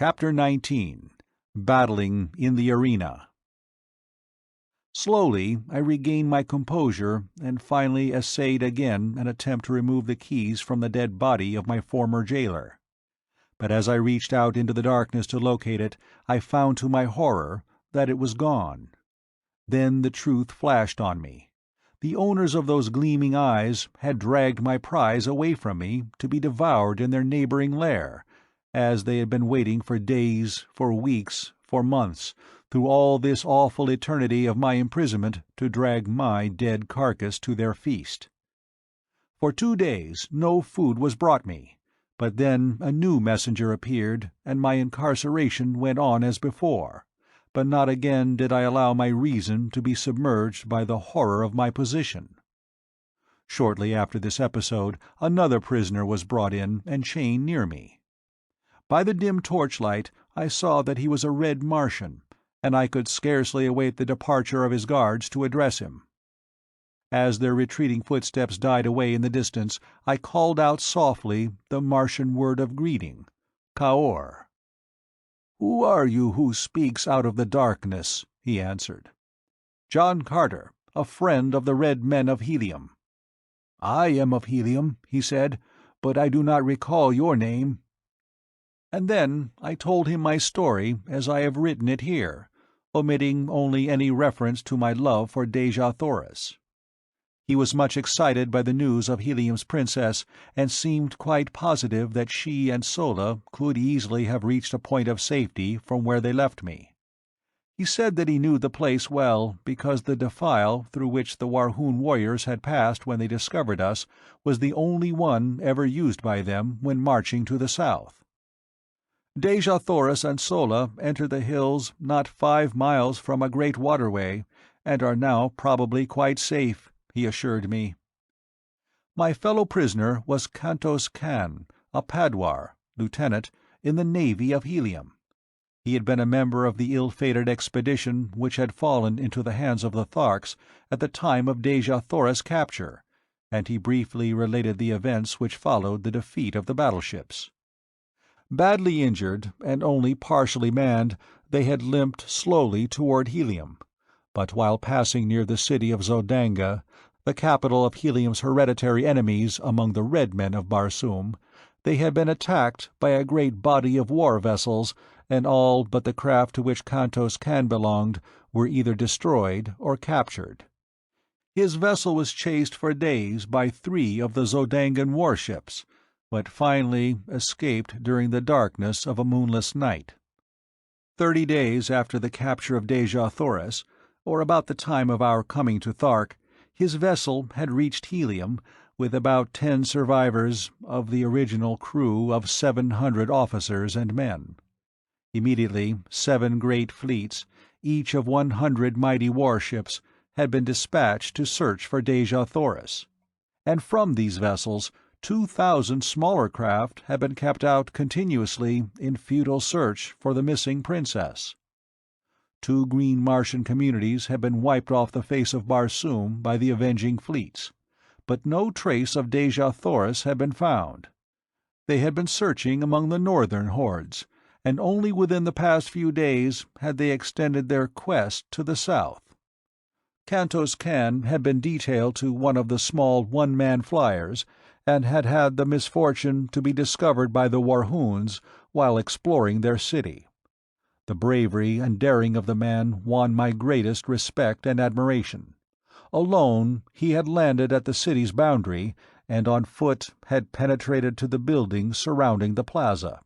Chapter 19. Battling in the Arena. Slowly I regained my composure and finally essayed again an attempt to remove the keys from the dead body of my former jailer. But as I reached out into the darkness to locate it, I found to my horror that it was gone. Then the truth flashed on me. The owners of those gleaming eyes had dragged my prize away from me to be devoured in their neighboring lair, as they had been waiting for days, for weeks, for months, through all this awful eternity of my imprisonment to drag my dead carcass to their feast. For 2 days no food was brought me, but then a new messenger appeared, and my incarceration went on as before, but not again did I allow my reason to be submerged by the horror of my position. Shortly after this episode another prisoner was brought in and chained near me. By the dim torchlight I saw that he was a red Martian, and I could scarcely await the departure of his guards to address him. As their retreating footsteps died away in the distance, I called out softly the Martian word of greeting, Kaor. "Who are you who speaks out of the darkness?" he answered. "John Carter, a friend of the Red Men of Helium." "I am of Helium," he said, "but I do not recall your name." And then I told him my story as I have written it here, omitting only any reference to my love for Dejah Thoris. He was much excited by the news of Helium's princess, and seemed quite positive that she and Sola could easily have reached a point of safety from where they left me. He said that he knew the place well because the defile through which the Warhoon warriors had passed when they discovered us was the only one ever used by them when marching to the south. Dejah Thoris and Sola entered the hills not 5 miles from a great waterway, and are now probably quite safe, he assured me. My fellow prisoner was Kantos Kan, a Padwar, lieutenant, in the navy of Helium. He had been a member of the ill-fated expedition which had fallen into the hands of the Tharks at the time of Dejah Thoris' capture, and he briefly related the events which followed the defeat of the battleships. Badly injured, and only partially manned, they had limped slowly toward Helium, but while passing near the city of Zodanga, the capital of Helium's hereditary enemies among the Red Men of Barsoom, they had been attacked by a great body of war vessels, and all but the craft to which Kantos Kan belonged were either destroyed or captured. His vessel was chased for days by 3 of the Zodangan warships, but finally escaped during the darkness of a moonless night. 30 days after the capture of Dejah Thoris, or about the time of our coming to Thark, his vessel had reached Helium with about 10 survivors of the original crew of 700 officers and men. Immediately 7 great fleets, each of 100 mighty warships, had been dispatched to search for Dejah Thoris, and from these vessels 2,000 smaller craft had been kept out continuously in futile search for the missing princess. 2 green Martian communities had been wiped off the face of Barsoom by the avenging fleets, but no trace of Dejah Thoris had been found. They had been searching among the northern hordes, and only within the past few days had they extended their quest to the south. Kantos Kan had been detailed to one of the small one-man flyers, and had had the misfortune to be discovered by the Warhoons while exploring their city. The bravery and daring of the man won my greatest respect and admiration. Alone, he had landed at the city's boundary, and on foot had penetrated to the buildings surrounding the plaza.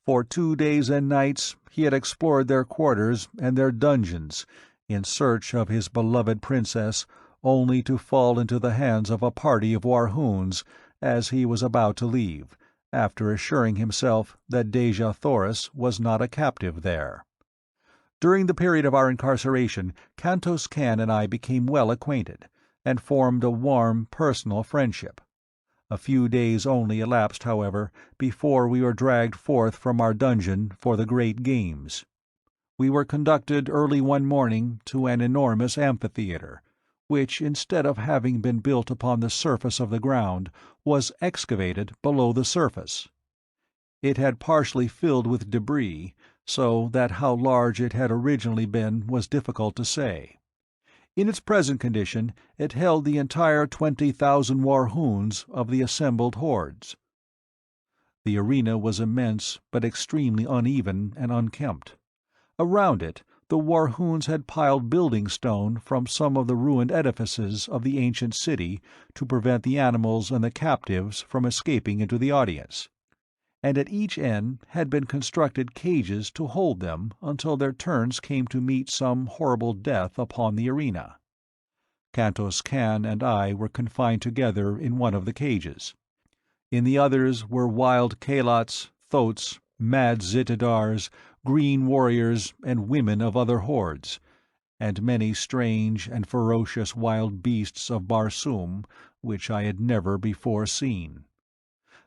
For 2 days and nights he had explored their quarters and their dungeons, in search of his beloved princess, only to fall into the hands of a party of Warhoons as he was about to leave, after assuring himself that Dejah Thoris was not a captive there. During the period of our incarceration, Kantos Kan and I became well acquainted, and formed a warm, personal friendship. A few days only elapsed, however, before we were dragged forth from our dungeon for the great games. We were conducted early one morning to an enormous amphitheatre, which, instead of having been built upon the surface of the ground, was excavated below the surface. It had partially filled with debris, so that how large it had originally been was difficult to say. In its present condition it held the entire 20,000 Warhoons of the assembled hordes. The arena was immense, but extremely uneven and unkempt. Around it the Warhoons had piled building stone from some of the ruined edifices of the ancient city to prevent the animals and the captives from escaping into the audience, and at each end had been constructed cages to hold them until their turns came to meet some horrible death upon the arena. Kantos Kan and I were confined together in one of the cages. In the others were wild Kalots, Thoats, mad Zitidars, green warriors, and women of other hordes, and many strange and ferocious wild beasts of Barsoom which I had never before seen.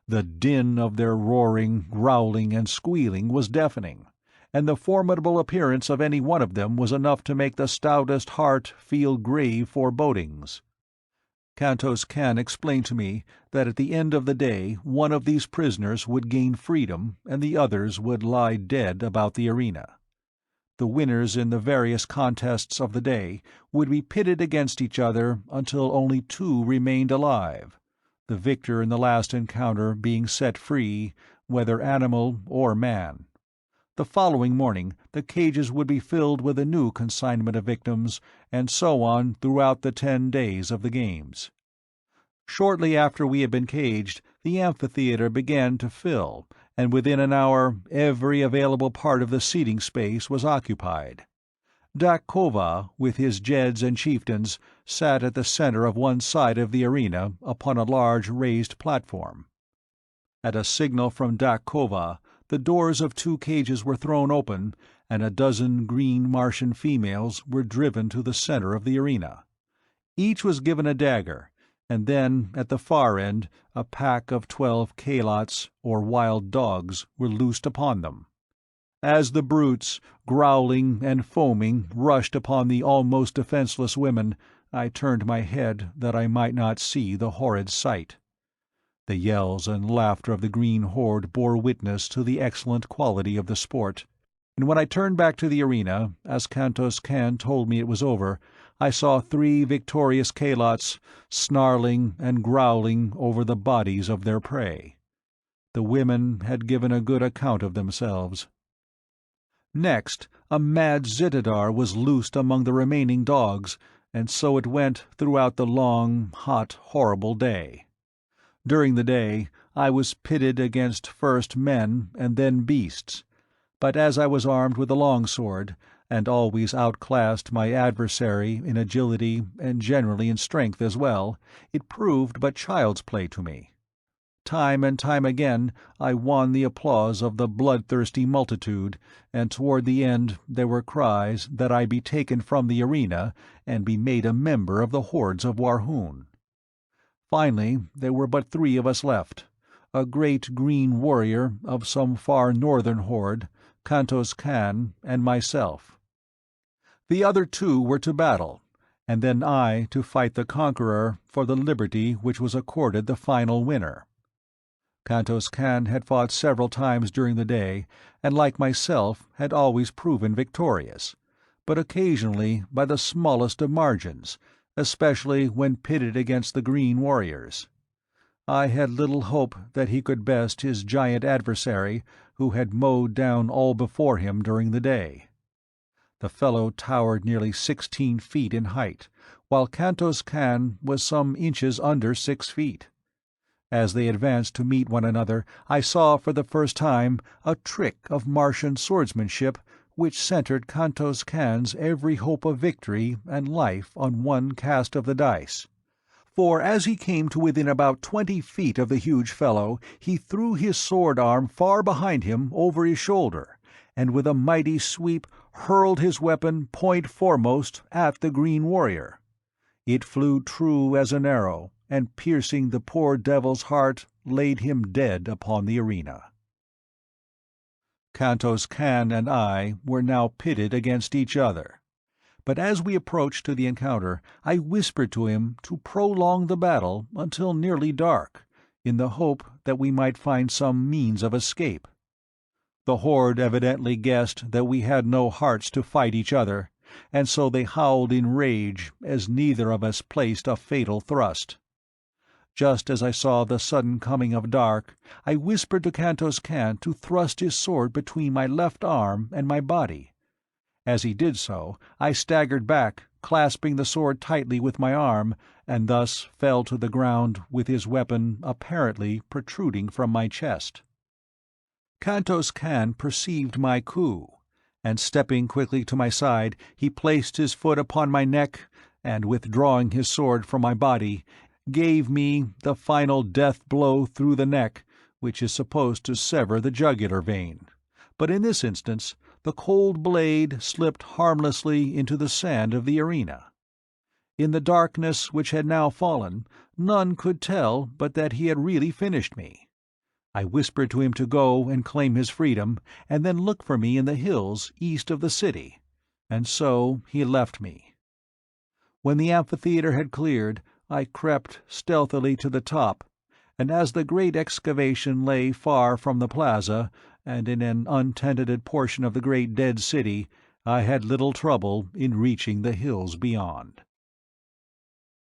The din of their roaring, growling, and squealing was deafening, and the formidable appearance of any one of them was enough to make the stoutest heart feel grave forebodings. Kantos Kan explained to me that at the end of the day one of these prisoners would gain freedom and the others would lie dead about the arena. The winners in the various contests of the day would be pitted against each other until only two remained alive, the victor in the last encounter being set free, whether animal or man. The following morning the cages would be filled with a new consignment of victims, and so on throughout the 10 days of the games. Shortly after we had been caged, the amphitheater began to fill, and within an hour every available part of the seating space was occupied. Dak Kova, with his Jeds and chieftains, sat at the center of one side of the arena upon a large raised platform. At a signal from Dak Kova, the doors of 2 cages were thrown open, and a dozen green Martian females were driven to the center of the arena. Each was given a dagger, and then, at the far end, a pack of 12 Kalots, or wild dogs, were loosed upon them. As the brutes, growling and foaming, rushed upon the almost defenseless women, I turned my head that I might not see the horrid sight. The yells and laughter of the green horde bore witness to the excellent quality of the sport, and when I turned back to the arena, as Kantos Kan told me it was over, I saw 3 victorious Kalots snarling and growling over the bodies of their prey. The women had given a good account of themselves. Next, a mad Zitidar was loosed among the remaining dogs, and so it went throughout the long, hot, horrible day. During the day I was pitted against first men and then beasts, but as I was armed with a longsword, and always outclassed my adversary in agility and generally in strength as well, it proved but child's play to me. Time and time again I won the applause of the bloodthirsty multitude, and toward the end there were cries that I be taken from the arena and be made a member of the hordes of Warhoon. Finally there were but 3 of us left, a great green warrior of some far northern horde, Kantos Kan, and myself. The other 2 were to battle, and then I to fight the conqueror for the liberty which was accorded the final winner. Kantos Kan had fought several times during the day, and like myself had always proven victorious, but occasionally by the smallest of margins, especially when pitted against the green warriors. I had little hope that he could best his giant adversary, who had mowed down all before him during the day. The fellow towered nearly 16 feet in height, while Kantos Kan was some inches under 6 feet. As they advanced to meet one another, I saw for the first time a trick of Martian swordsmanship which centered Kantos Kan's every hope of victory and life on one cast of the dice. For as he came to within about 20 feet of the huge fellow, he threw his sword-arm far behind him over his shoulder, and with a mighty sweep hurled his weapon point foremost at the green warrior. It flew true as an arrow, and piercing the poor devil's heart, laid him dead upon the arena. Kantos Kan and I were now pitted against each other, but as we approached to the encounter I whispered to him to prolong the battle until nearly dark, in the hope that we might find some means of escape. The horde evidently guessed that we had no hearts to fight each other, and so they howled in rage as neither of us placed a fatal thrust. Just as I saw the sudden coming of dark, I whispered to Kantos Kan to thrust his sword between my left arm and my body. As he did so, I staggered back, clasping the sword tightly with my arm, and thus fell to the ground with his weapon apparently protruding from my chest. Kantos Kan perceived my coup, and stepping quickly to my side, he placed his foot upon my neck, and withdrawing his sword from my body, gave me the final death blow through the neck, which is supposed to sever the jugular vein. But in this instance, the cold blade slipped harmlessly into the sand of the arena. In the darkness which had now fallen, none could tell but that he had really finished me. I whispered to him to go and claim his freedom, and then look for me in the hills east of the city, and so he left me. When the amphitheatre had cleared, I crept stealthily to the top, and as the great excavation lay far from the plaza, and in an untenanted portion of the great dead city, I had little trouble in reaching the hills beyond.